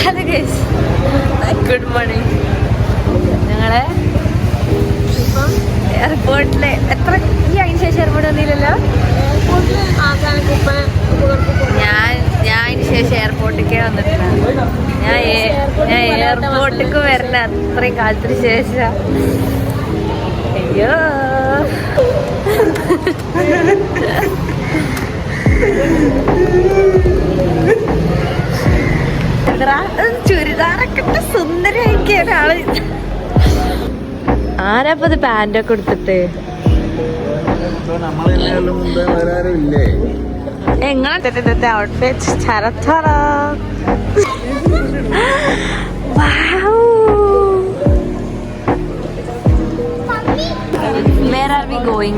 Hello guys, good morning. ഞങ്ങളെ ഇപ്പം എയർപോർട്ടിൽ എത്ര ഈ അതിന് ശേഷം എയർപോർട്ട് വന്നില്ലല്ലോ. ഞാൻ അതിന് ശേഷം എയർപോർട്ടിലേക്ക് വന്നിട്ടില്ല. ഞാൻ എയർപോർട്ടിലേക്ക് വരുന്ന അത്രയും കാലത്തിന് ശേഷം. അയ്യോ ചുരിദാറൊക്കെ സുന്ദരമാക്കിയ ഒരാള്. ആരാപ്പത് പാൻറ്റൊക്കെ കൊടുത്തിട്ട് എങ്ങനെ outfit ചരച്ചറ. Where are we going?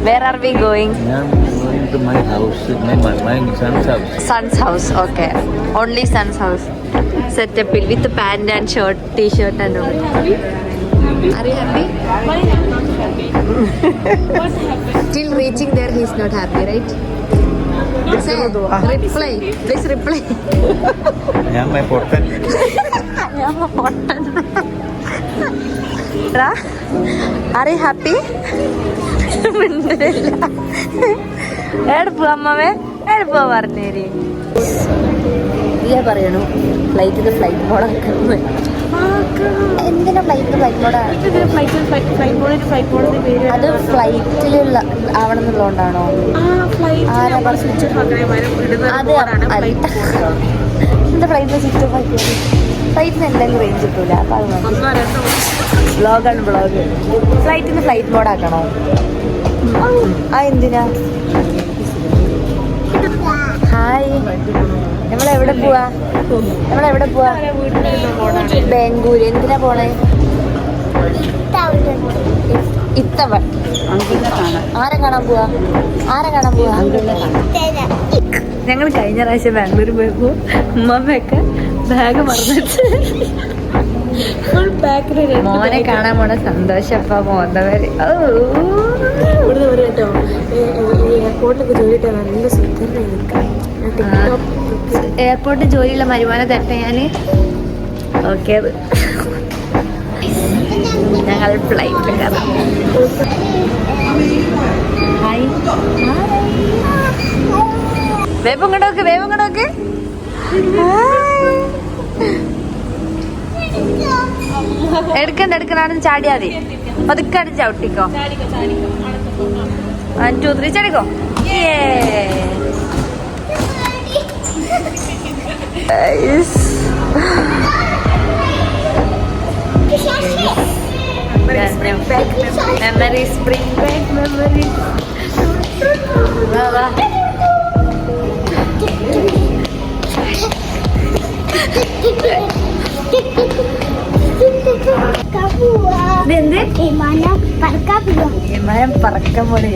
Where are we going? I'm going to my house, my son's house. Son's house, okay. Only son's house. Setup with the pant and shirt, t-shirt and all. Are you happy? Why I'm not happy? What's happened? Till reaching there, he's not happy, right? Say, reply. Please reply. ഞാൻ my Pottan. I'm a Pottan. Are you happy? എവിടെ പോവാ അമ്മേ? എവിടെ പോവാ പറഞ്ഞേരി. പറയണു ഫ്ലൈറ്റിന്റെ flight മോഡാക്കുന്നു. എന്തിനാ flight മോഡാണ്? അത് ഫ്ലൈറ്റിലുള്ള ആവണമെന്നുള്ളതുകൊണ്ടാണോ? എന്റെ ഫ്ലൈറ്റിൽ സ്വിച്ച് ഓഫ് ആക്കിയത്. ഫ്ലൈറ്റിന് എന്തെങ്കിലും റേഞ്ച് കിട്ടൂല. അപ്പൊ അത് വ്ളോഗാണ് വ്ളോഗ്. ഫ്ലൈറ്റിന് ഫ്ലൈറ്റ് മോഡാക്കണോ? എന്തിനാ? ഹായ്, നമ്മളെവിടെ പോവാ? ബാംഗ്ലൂര്. എന്തിനാ പോണേ? ഇത്തവ ആരെ കാണാൻ പോവാ? ഞങ്ങൾ കഴിഞ്ഞ പ്രാവശ്യം ബാംഗ്ലൂർ പോയപ്പോ ഉമ്മയൊക്കെ ബാഗ് മറന്നിട്ട് മോനെ കാണാൻ പോണ സന്തോഷപ്പ മോന്തവര്. എയർപോർട്ടിൽ ജോലിയുള്ള വരുമാനം തരട്ടെ ഞാന്. ഓക്കെ, ഞങ്ങൾ ഫ്ലൈറ്റിൽ കയറാം. ഹായ്, വേഗം ഇങ്ങോട്ടോക്ക്. എടുക്കണ്ട ചാടിയാതി. പതുക്കാണ് ചവിട്ടിക്കോ. 1 2 3 ചാടിക്കോ. Memories, bring back memories. വാ. വിമാനം പറക്കാൻ പോലെ.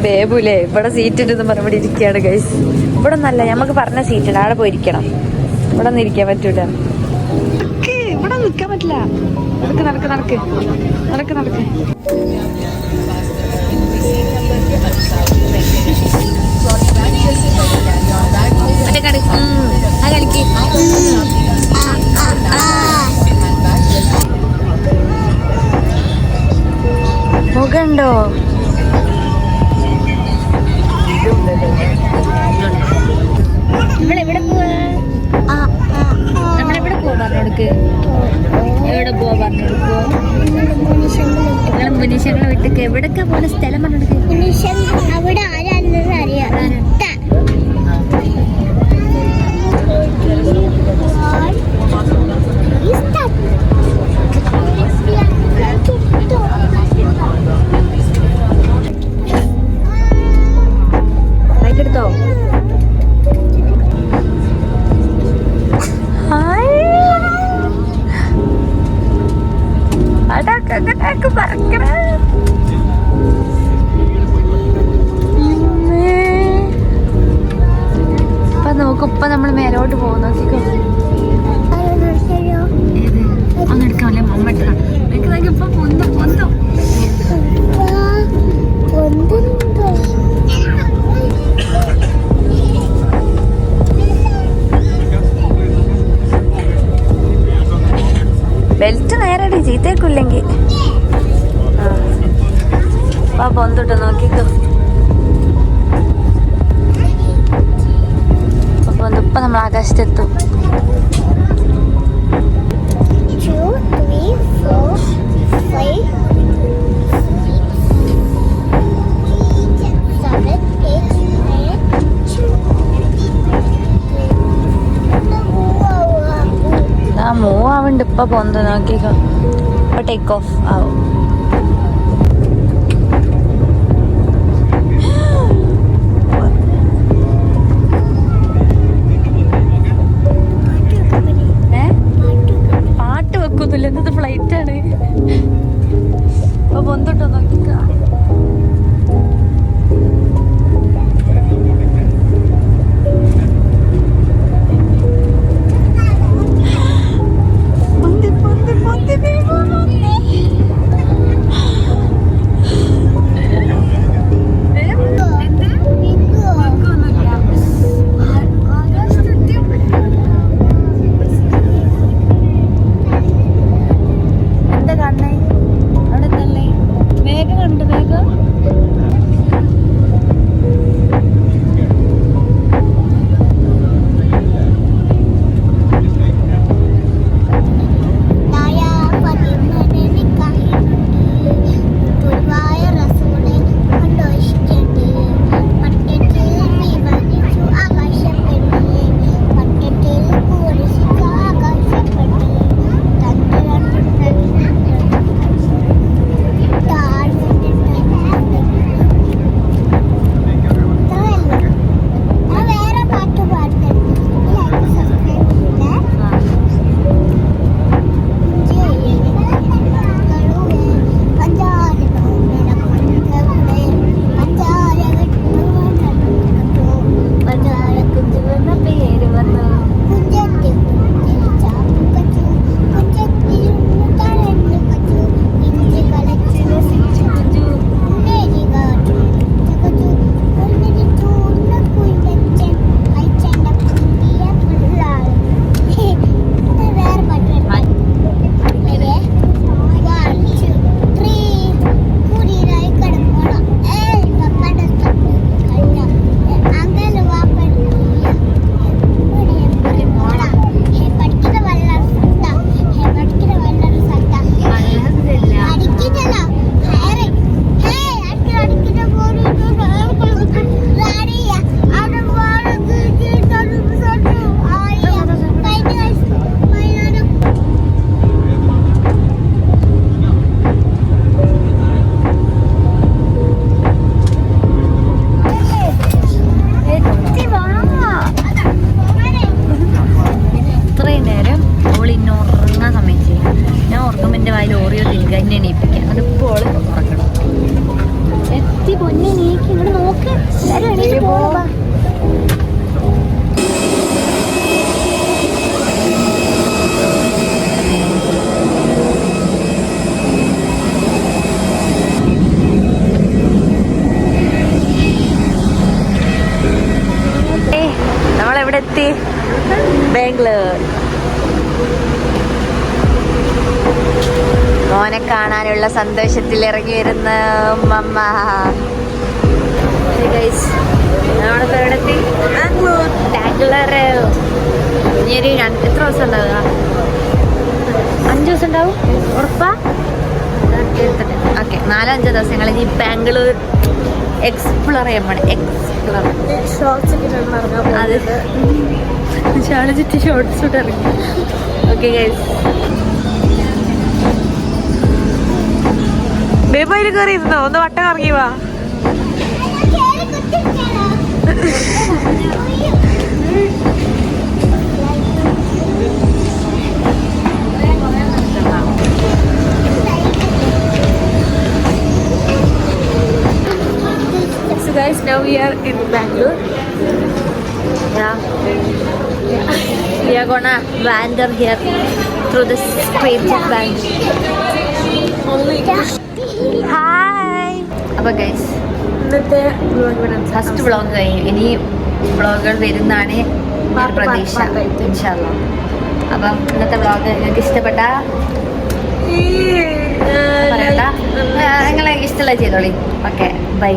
ബേബുലേ ഇവിടെ സീറ്റ് ഇട്ടെന്ന് പറഞ്ഞവിടെ ഇരിക്കുകയാണ് ഗൈസ്. ഇവിടെ നല്ല നമുക്ക് പറഞ്ഞ സീറ്റ് ഉണ്ട്, അവിടെ പോയിരിക്കണം. ഇവിടെ ഒന്നും ഇരിക്കാൻ പറ്റൂല. ഇവിടെ നിൽക്കാൻ പറ്റില്ല. നടക്ക്. മുഖണ്ടോ? നമ്മളെവിടെ പോവാ പറഞ്ഞോടുക്ക്? എവിടെ പോവാ പറഞ്ഞോടുക്കോ? നിങ്ങളെ മുനീഷങ്ങളെ വിട്ടക്ക് എവിടൊക്കെ പോലെ സ്ഥലം പറഞ്ഞോടുക്ക്? അവിടെ ആരാണെന്ന് അറിയാം. പൊന്തിട്ട് നോക്കിക്കോ. ഇപ്പൊ നമ്മൾ ആകാശത്തെത്തും. 2, 3, 4, 5, 7, 8, 9. മൂവ് ആവുന്നുണ്ട്. ഇപ്പൊ പൊന്ത് നോക്കിക്കോ. ഇപ്പൊ ടേക്ക് ഓഫ് ആവും. പാട്ട് വെക്കൊന്നുമില്ല, എന്നത് ഫ്ലൈറ്റ് ആണ്. ഇപ്പൊ പൊന്തിട്ടോ നോക്കിക്കോ. എത്തി ബാംഗ്ലൂർ. മോനെ കാണാനുള്ള സന്തോഷത്തിൽ ഇറങ്ങി വരുന്ന മമ്മ. നമ്മളിപ്പോ എവിടെ എത്തി? ബാംഗ്ലൂർ. ഇനി എത്ര ദിവസം ഉണ്ടാവുക? 5 ദിവസം ഉണ്ടാവും ഉറപ്പാ? ഓക്കെ, 4-5 ദിവസങ്ങൾ ഇനി ബാംഗ്ലൂർ എക്സ്പ്ലോർ ചെയ്യാൻ പോണേ. അത് ചാളിച്ചിട്ട് ഷോർട്സ് ഇട്ട് ഇറങ്ങി. ഓക്കെ ഗൈസ്, ബേബയിൽ കയറി ഇരുന്നോ? ഒന്ന് വട്ടം ഇറങ്ങി വാ. So guys, now we are in Bangalore. Yeah, we are gonna wander here through the streets of Bangalore. Hi. അപ്പോൾ ഗൈസ്, ഇന്നത്തെ ഫസ്റ്റ് വ്ളോഗ് കഴിഞ്ഞു. ഇനി വ്ളോഗുകൾ വരുന്നതാണ് പ്രതീക്ഷ, ഇൻഷാ അല്ലാഹ്. അപ്പം ഇന്നത്തെ വ്ളോഗ് നിങ്ങൾക്ക് ഇഷ്ടപ്പെട്ട പറയണ്ട. നിങ്ങളെ ഇഷ്ടമുള്ള ചെയ്തോളി. Okay bye.